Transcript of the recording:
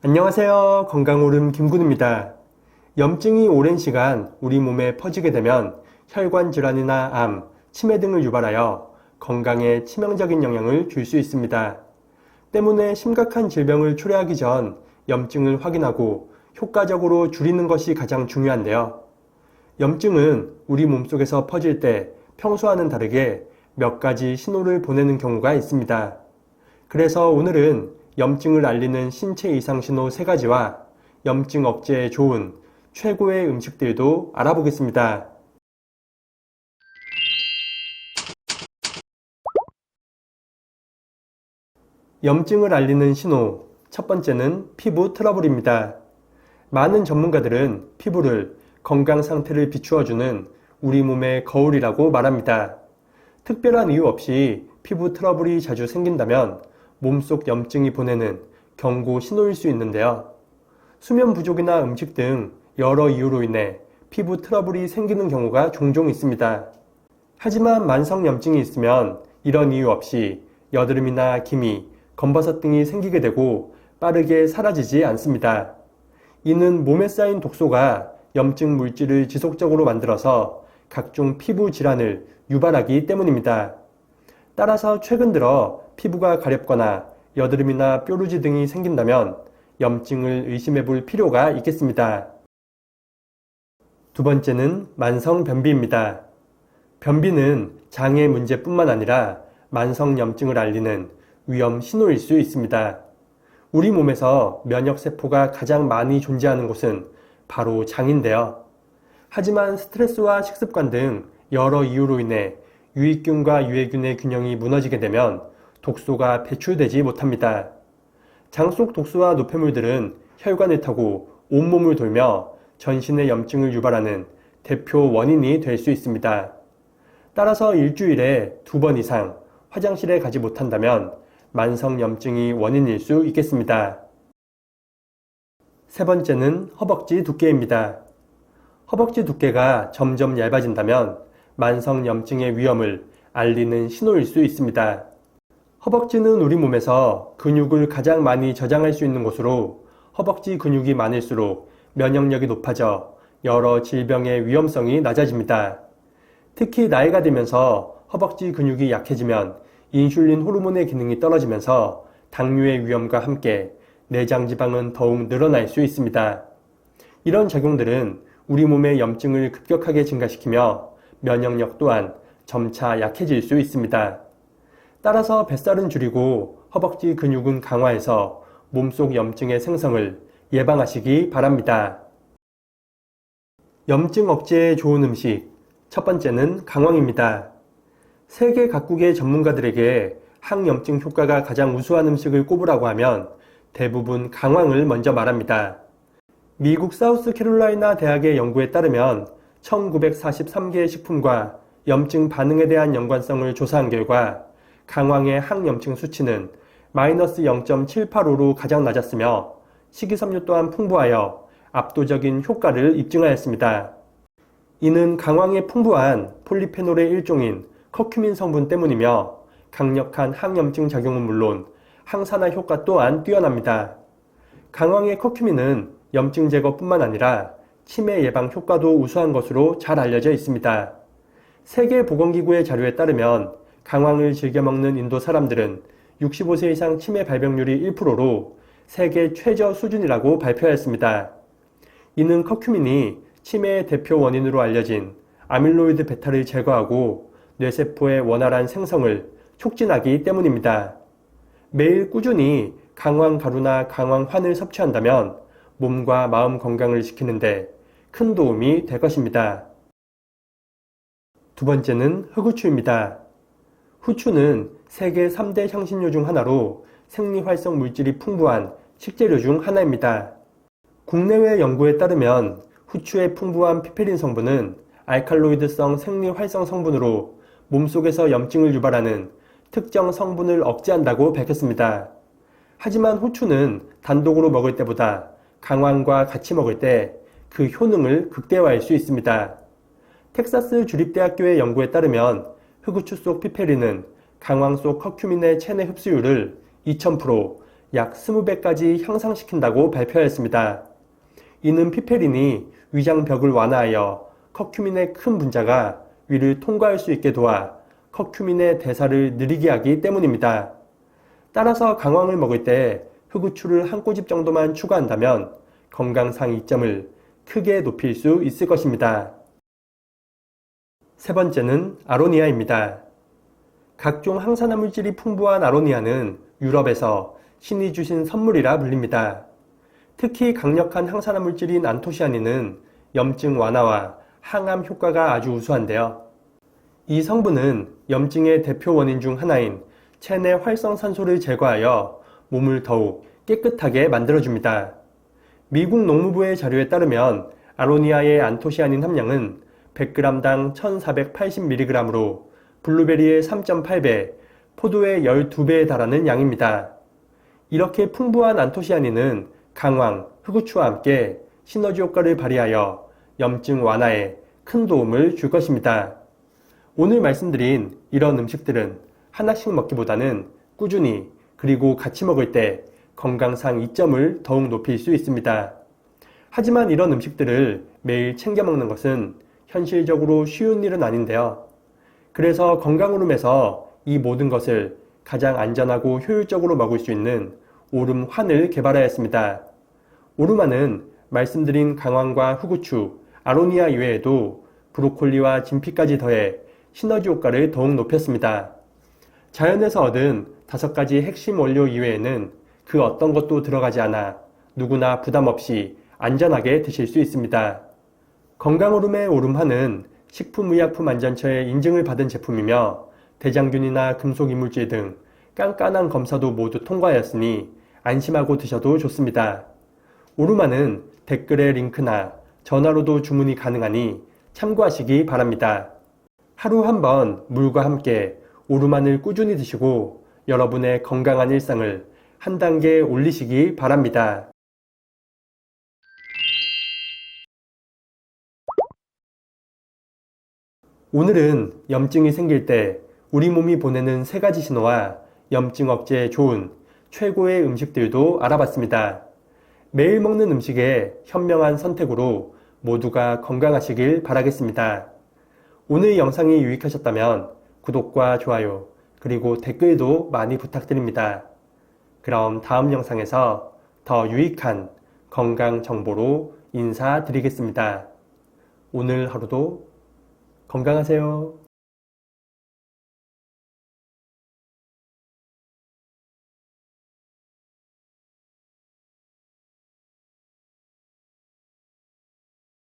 안녕하세요. 건강오름 김군입니다. 염증이 오랜 시간 우리 몸에 퍼지게 되면 혈관 질환이나 암, 치매 등을 유발하여 건강에 치명적인 영향을 줄 수 있습니다. 때문에 심각한 질병을 초래하기 전 염증을 확인하고 효과적으로 줄이는 것이 가장 중요한데요. 염증은 우리 몸속에서 퍼질 때 평소와는 다르게 몇 가지 신호를 보내는 경우가 있습니다. 그래서 오늘은 염증을 알리는 신체 이상 신호 3가지와 염증 억제에 좋은 최고의 음식들도 알아보겠습니다. 염증을 알리는 신호 첫 번째는 피부 트러블입니다. 많은 전문가들은 피부를 건강 상태를 비추어주는 우리 몸의 거울이라고 말합니다. 특별한 이유 없이 피부 트러블이 자주 생긴다면 몸속 염증이 보내는 경고 신호일 수 있는데요. 수면 부족이나 음식 등 여러 이유로 인해 피부 트러블이 생기는 경우가 종종 있습니다. 하지만 만성 염증이 있으면 이런 이유 없이 여드름이나 기미, 검버섯 등이 생기게 되고 빠르게 사라지지 않습니다. 이는 몸에 쌓인 독소가 염증 물질을 지속적으로 만들어서 각종 피부 질환을 유발하기 때문입니다. 따라서 최근 들어 피부가 가렵거나 여드름이나 뾰루지 등이 생긴다면 염증을 의심해 볼 필요가 있겠습니다. 두 번째는 만성 변비입니다. 변비는 장의 문제뿐만 아니라 만성 염증을 알리는 위험 신호일 수 있습니다. 우리 몸에서 면역세포가 가장 많이 존재하는 곳은 바로 장인데요. 하지만 스트레스와 식습관 등 여러 이유로 인해 유익균과 유해균의 균형이 무너지게 되면 독소가 배출되지 못합니다. 장 속 독소와 노폐물들은 혈관을 타고 온몸을 돌며 전신의 염증을 유발하는 대표 원인이 될 수 있습니다. 따라서 일주일에 2번 이상 화장실에 가지 못한다면 만성 염증이 원인일 수 있겠습니다. 세 번째는 허벅지 두께입니다. 허벅지 두께가 점점 얇아진다면 만성 염증의 위험을 알리는 신호일 수 있습니다. 허벅지는 우리 몸에서 근육을 가장 많이 저장할 수 있는 곳으로 허벅지 근육이 많을수록 면역력이 높아져 여러 질병의 위험성이 낮아집니다. 특히 나이가 들면서 허벅지 근육이 약해지면 인슐린 호르몬의 기능이 떨어지면서 당뇨의 위험과 함께 내장 지방은 더욱 늘어날 수 있습니다. 이런 작용들은 우리 몸의 염증을 급격하게 증가시키며 면역력 또한 점차 약해질 수 있습니다. 따라서 뱃살은 줄이고 허벅지 근육은 강화해서 몸속 염증의 생성을 예방하시기 바랍니다. 염증 억제에 좋은 음식 첫 번째는 강황입니다. 세계 각국의 전문가들에게 항염증 효과가 가장 우수한 음식을 꼽으라고 하면 대부분 강황을 먼저 말합니다. 미국 사우스캐롤라이나 대학의 연구에 따르면 1943개의 식품과 염증 반응에 대한 연관성을 조사한 결과 강황의 항염증 수치는 마이너스 0.785로 가장 낮았으며 식이섬유 또한 풍부하여 압도적인 효과를 입증하였습니다. 이는 강황에 풍부한 폴리페놀의 일종인 커큐민 성분 때문이며 강력한 항염증 작용은 물론 항산화 효과 또한 뛰어납니다. 강황의 커큐민은 염증 제거뿐만 아니라 치매 예방 효과도 우수한 것으로 잘 알려져 있습니다. 세계보건기구의 자료에 따르면 강황을 즐겨 먹는 인도 사람들은 65세 이상 치매 발병률이 1%로 세계 최저 수준이라고 발표하였습니다. 이는 커큐민이 치매의 대표 원인으로 알려진 아밀로이드 베타를 제거하고 뇌세포의 원활한 생성을 촉진하기 때문입니다. 매일 꾸준히 강황 가루나 강황환을 섭취한다면 몸과 마음 건강을 지키는데 큰 도움이 될 것입니다. 두 번째는 흑후추입니다. 후추는 세계 3대 향신료 중 하나로 생리활성 물질이 풍부한 식재료 중 하나입니다. 국내외 연구에 따르면 후추의 풍부한 피페린 성분은 알칼로이드성 생리활성 성분으로 몸속에서 염증을 유발하는 특정 성분을 억제한다고 밝혔습니다. 하지만 후추는 단독으로 먹을 때보다 강황과 같이 먹을 때 그 효능을 극대화할 수 있습니다. 텍사스 주립대학교의 연구에 따르면 흑후추 속 피페린은 강황 속 커큐민의 체내 흡수율을 2000%, 약 20배까지 향상시킨다고 발표하였습니다. 이는 피페린이 위장벽을 완화하여 커큐민의 큰 분자가 위를 통과할 수 있게 도와 커큐민의 대사를 느리게 하기 때문입니다. 따라서 강황을 먹을 때 흑우추를 한 꼬집 정도만 추가한다면 건강상 이점을 크게 높일 수 있을 것입니다. 세 번째는 아로니아입니다. 각종 항산화 물질이 풍부한 아로니아는 유럽에서 신이 주신 선물이라 불립니다. 특히 강력한 항산화 물질인 안토시아닌은 염증 완화와 항암 효과가 아주 우수한데요. 이 성분은 염증의 대표 원인 중 하나인 체내 활성산소를 제거하여 몸을 더욱 깨끗하게 만들어줍니다. 미국 농무부의 자료에 따르면 아로니아의 안토시아닌 함량은 100g당 1480mg으로 블루베리의 3.8배, 포도의 12배에 달하는 양입니다. 이렇게 풍부한 안토시아닌은 강황, 흑우추와 함께 시너지 효과를 발휘하여 염증 완화에 큰 도움을 줄 것입니다. 오늘 말씀드린 이런 음식들은 하나씩 먹기보다는 꾸준히 그리고 같이 먹을 때 건강상 이점을 더욱 높일 수 있습니다. 하지만 이런 음식들을 매일 챙겨 먹는 것은 현실적으로 쉬운 일은 아닌데요. 그래서 건강오름에서 이 모든 것을 가장 안전하고 효율적으로 먹을 수 있는 오름환을 개발하였습니다. 오름환은 말씀드린 강황과 흑우추, 아로니아 이외에도 브로콜리와 진피까지 더해 시너지 효과를 더욱 높였습니다. 자연에서 얻은 5가지 핵심 원료 이외에는 그 어떤 것도 들어가지 않아 누구나 부담 없이 안전하게 드실 수 있습니다. 건강오름의 오름환은 식품의약품안전처의 인증을 받은 제품이며 대장균이나 금속 이물질 등 깐깐한 검사도 모두 통과하였으니 안심하고 드셔도 좋습니다. 오름환은 댓글의 링크나 전화로도 주문이 가능하니 참고하시기 바랍니다. 하루 한 번 물과 함께 오름환을 꾸준히 드시고 여러분의 건강한 일상을 한 단계 올리시기 바랍니다. 오늘은 염증이 생길 때 우리 몸이 보내는 3가지 신호와 염증 억제에 좋은 최고의 음식들도 알아봤습니다. 매일 먹는 음식의 현명한 선택으로 모두가 건강하시길 바라겠습니다. 오늘 영상이 유익하셨다면 구독과 좋아요 그리고 댓글도 많이 부탁드립니다. 그럼 다음 영상에서 더 유익한 건강 정보로 인사드리겠습니다. 오늘 하루도 건강하세요.